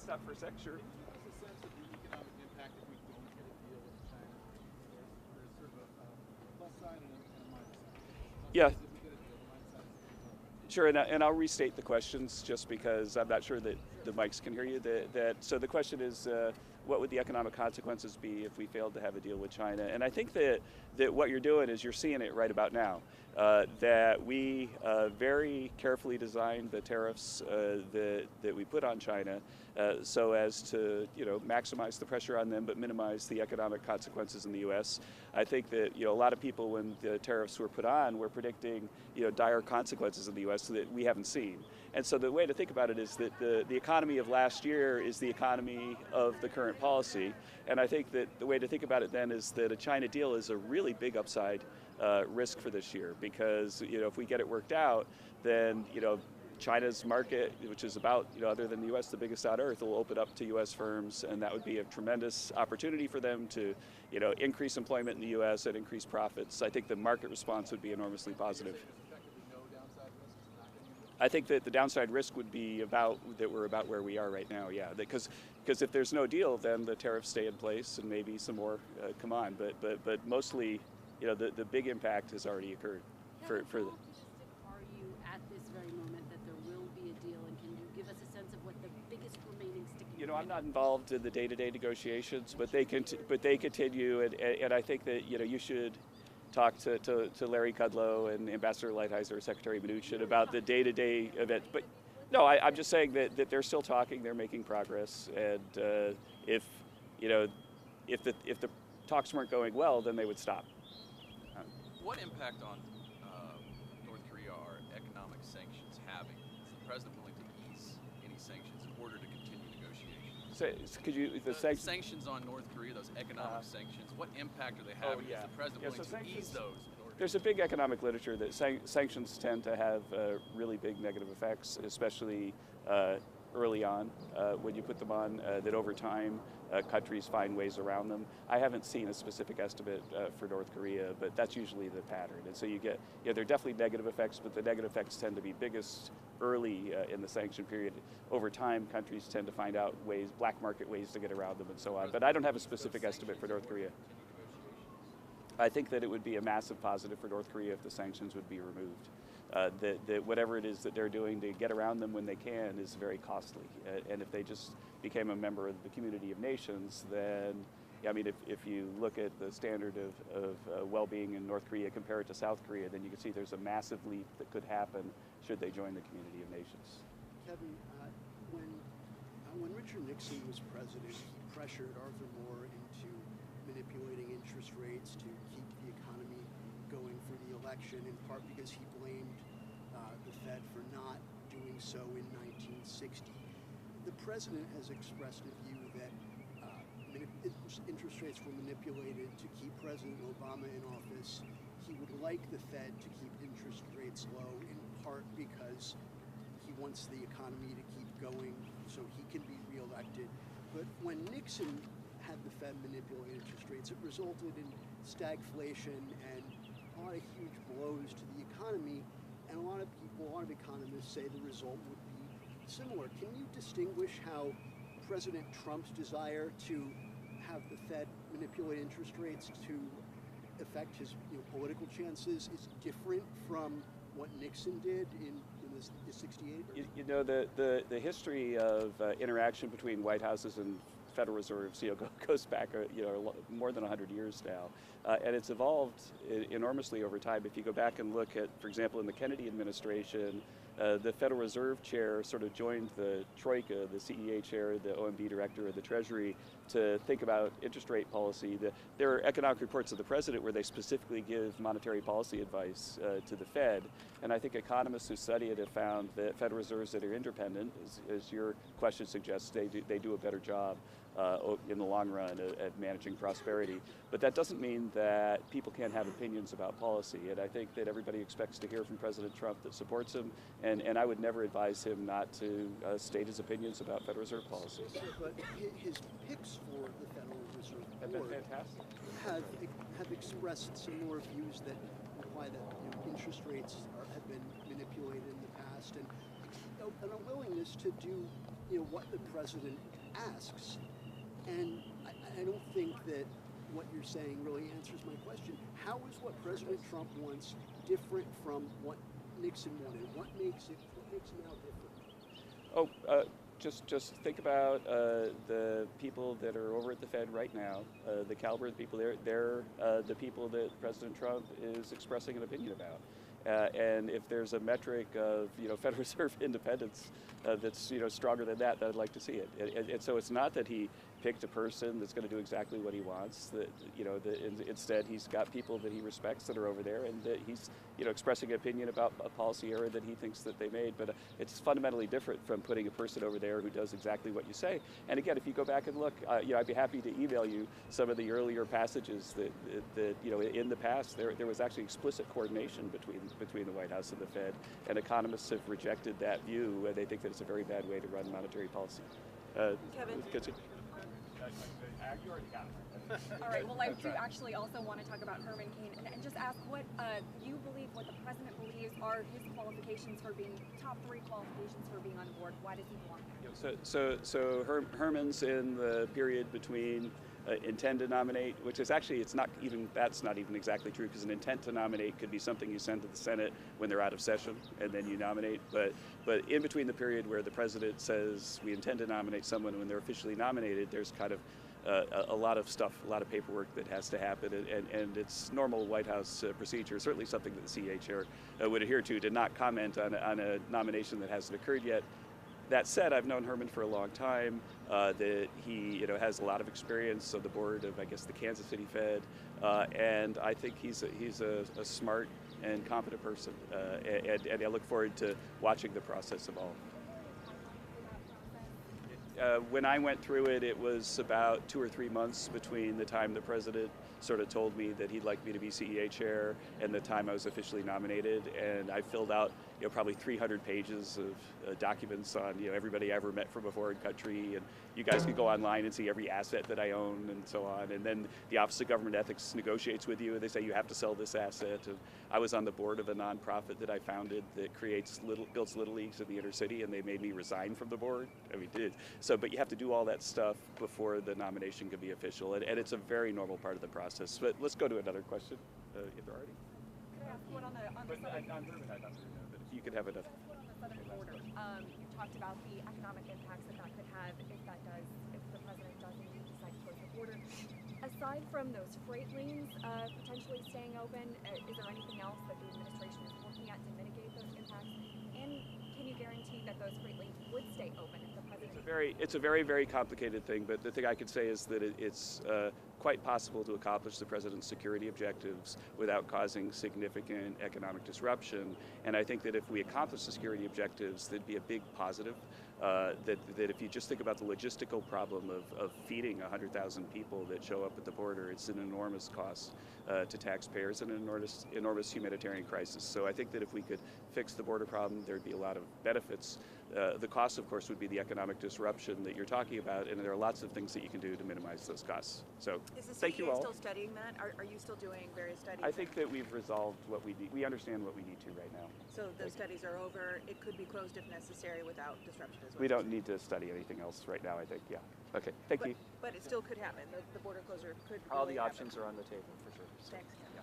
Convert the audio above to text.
stop for a sec, sure. Can you give us a sense of the economic impact if we don't get a deal with China? There's sort of a plus side and a minus side. Plus Yeah. side is if we get a deal, the minus side is if we don't. Sure, and I'll restate the questions just because I'm not sure that the mics can hear you. So the question is, what would the economic consequences be if we failed to have a deal with China? And I think that what you're doing is you're seeing it right about now. That we very carefully designed the tariffs that we put on China so as to maximize the pressure on them but minimize the economic consequences in the U.S. I think that a lot of people, when the tariffs were put on, were predicting dire consequences in the U.S. that we haven't seen. And so the way to think about it is that the economy of last year is the economy of the current policy. And I think that the way to think about it then is that a China deal is a really big upside risk for this year, because if we get it worked out, then China's market, which is about other than the U.S. the biggest on earth, will open up to U.S. firms, and that would be a tremendous opportunity for them to increase employment in the U.S. and increase profits. I think the market response would be enormously positive. I think that the downside risk would be we're about where we are right now, yeah. Because if there's no deal, then the tariffs stay in place and maybe some more come on. But mostly, the big impact has already occurred. How optimistic are you at this very moment that there will be a deal, and can you give us a sense of what the biggest remaining sticking point I'm not involved in the day-to-day negotiations, but they continue, and I think that you should talk to Larry Kudlow and Ambassador Lighthizer, Secretary Mnuchin about the day-to-day events. But no, I'm just saying that they're still talking, they're making progress, and if the talks weren't going well, then they would stop. What impact on North Korea are economic sanctions having? Is the president willing to ease any sanctions in order to continue negotiations? Could you the sanctions on North Korea, those economic sanctions, what impact are they having? Is the president willing to ease those? There's a big economic literature that sanctions tend to have really big negative effects, especially early on when you put them on, that over time countries find ways around them. I haven't seen a specific estimate for North Korea, but that's usually the pattern. And so you get, there are definitely negative effects, but the negative effects tend to be biggest early in the sanction period. Over time, countries tend to find out ways, black market ways to get around them and so on. But I don't have a specific estimate for North Korea. I think that it would be a massive positive for North Korea if the sanctions would be removed. That whatever it is that they're doing to get around them when they can is very costly. And if they just became a member of the community of nations, then, I mean, if you look at the standard of well-being in North Korea, compare it to South Korea, then you can see there's a massive leap that could happen should they join the community of nations. Kevin, when Richard Nixon was president, he pressured Arthur Moore into manipulating interest rates to keep the economy going for the election, in part because he blamed the Fed for not doing so in 1960. The president has expressed a view that interest rates were manipulated to keep President Obama in office. He would like the Fed to keep interest rates low, in part because he wants the economy to keep going so he can be reelected. But when Nixon had the Fed manipulate interest rates, it resulted in stagflation and a lot of huge blows to the economy, and a lot of economists say the result would be similar. Can you distinguish how President Trump's desire to have the Fed manipulate interest rates to affect his political chances is different from what Nixon did in the 68? The history of interaction between White Houses and Federal Reserves, goes back, more than 100 years now, and it's evolved enormously over time. If you go back and look at, for example, in the Kennedy administration, the Federal Reserve chair sort of joined the Troika, the CEA chair, the OMB director of the Treasury, to think about interest rate policy. There are economic reports of the president where they specifically give monetary policy advice to the Fed, and I think economists who study it have found that Federal Reserves that are independent, as your question suggests, they do a better job in the long run at managing prosperity. But that doesn't mean that people can't have opinions about policy, and I think that everybody expects to hear from President Trump that supports him, and I would never advise him not to state his opinions about Federal Reserve policy. But his picks for the Federal Reserve have been fantastic. Have expressed similar views that imply that interest rates have been manipulated in the past, and a willingness to do what the president asks. And I don't think that what you're saying really answers my question. How is what President Trump wants different from what Nixon wanted? What makes now different? Oh, just think about the people that are over at the Fed right now. The caliber of the people they're the people that President Trump is expressing an opinion about. And if there's a metric of Federal Reserve independence that's stronger than that, I'd like to see it. And so it's not that he picked a person that's going to do exactly what he wants. That instead he's got people that he respects that are over there, and that he's expressing an opinion about a policy error that he thinks that they made. But it's fundamentally different from putting a person over there who does exactly what you say. And again, if you go back and look, I'd be happy to email you some of the earlier passages that in the past there was actually explicit coordination between the White House and the Fed, and economists have rejected that view, and they think that it's a very bad way to run monetary policy. Kevin. You already got it. All right, well, I do actually also want to talk about Herman Cain and just ask what you believe, what the president believes are his qualifications for being, top 3 qualifications for being on board. Why does he belong there? So Herman's in the period between intend to nominate, which is actually, that's not even exactly true, because an intent to nominate could be something you send to the Senate when they're out of session, and then you nominate. But in between the period where the president says we intend to nominate someone when they're officially nominated, there's kind of a lot of stuff, a lot of paperwork that has to happen, and it's normal White House procedure, certainly something that the CA chair would adhere to not comment on a nomination that hasn't occurred yet. That said, I've known Herman for a long time. That he, has a lot of experience on the board of, I guess, the Kansas City Fed, and I think he's a smart and competent person, and I look forward to watching the process evolve. When I went through it, it was about 2 or 3 months between the time the president sort of told me that he'd like me to be CEA chair and the time I was officially nominated, and I filled out probably 300 pages of documents on everybody I ever met from a foreign country, and you guys can go online and see every asset that I own and so on. And then the Office of Government Ethics negotiates with you, and they say you have to sell this asset. And I was on the board of a nonprofit that I founded that builds little leagues in the inner city, and they made me resign from the board. I mean, but you have to do all that stuff before the nomination can be official, and it's a very normal part of the process. But let's go to another question, if there are any. Could I ask what on the southern But if you could have another. What on the southern border? You talked about the economic impacts that could have if the president does indeed decide to close the border. Aside from those freight lanes potentially staying open, is there anything else that the administration is looking at to mitigate those impacts? And can you guarantee that those freight lanes would stay open if the president? It's a very, very complicated thing, but the thing I could say is that it's quite possible to accomplish the president's security objectives without causing significant economic disruption. And I think that if we accomplish the security objectives, that'd be a big positive. That if you just think about the logistical problem of feeding 100,000 people that show up at the border, it's an enormous cost to taxpayers and an enormous humanitarian crisis. So I think that if we could fix the border problem, there'd be a lot of benefits. The cost, of course, would be the economic disruption that you're talking about, and there are lots of things that you can do to minimize those costs. So thank you all. Still studying that? Are you still doing various studies? I think that we've resolved what we need. We understand what we need to right now. So those studies are over. It could be closed if necessary without disruption as well. We don't need to study anything else right now, I think. Yeah. Okay. Thank you. But it still could happen. The border closure could. All really the happen. options are on the table for sure. Thanks, Kevin. Yeah.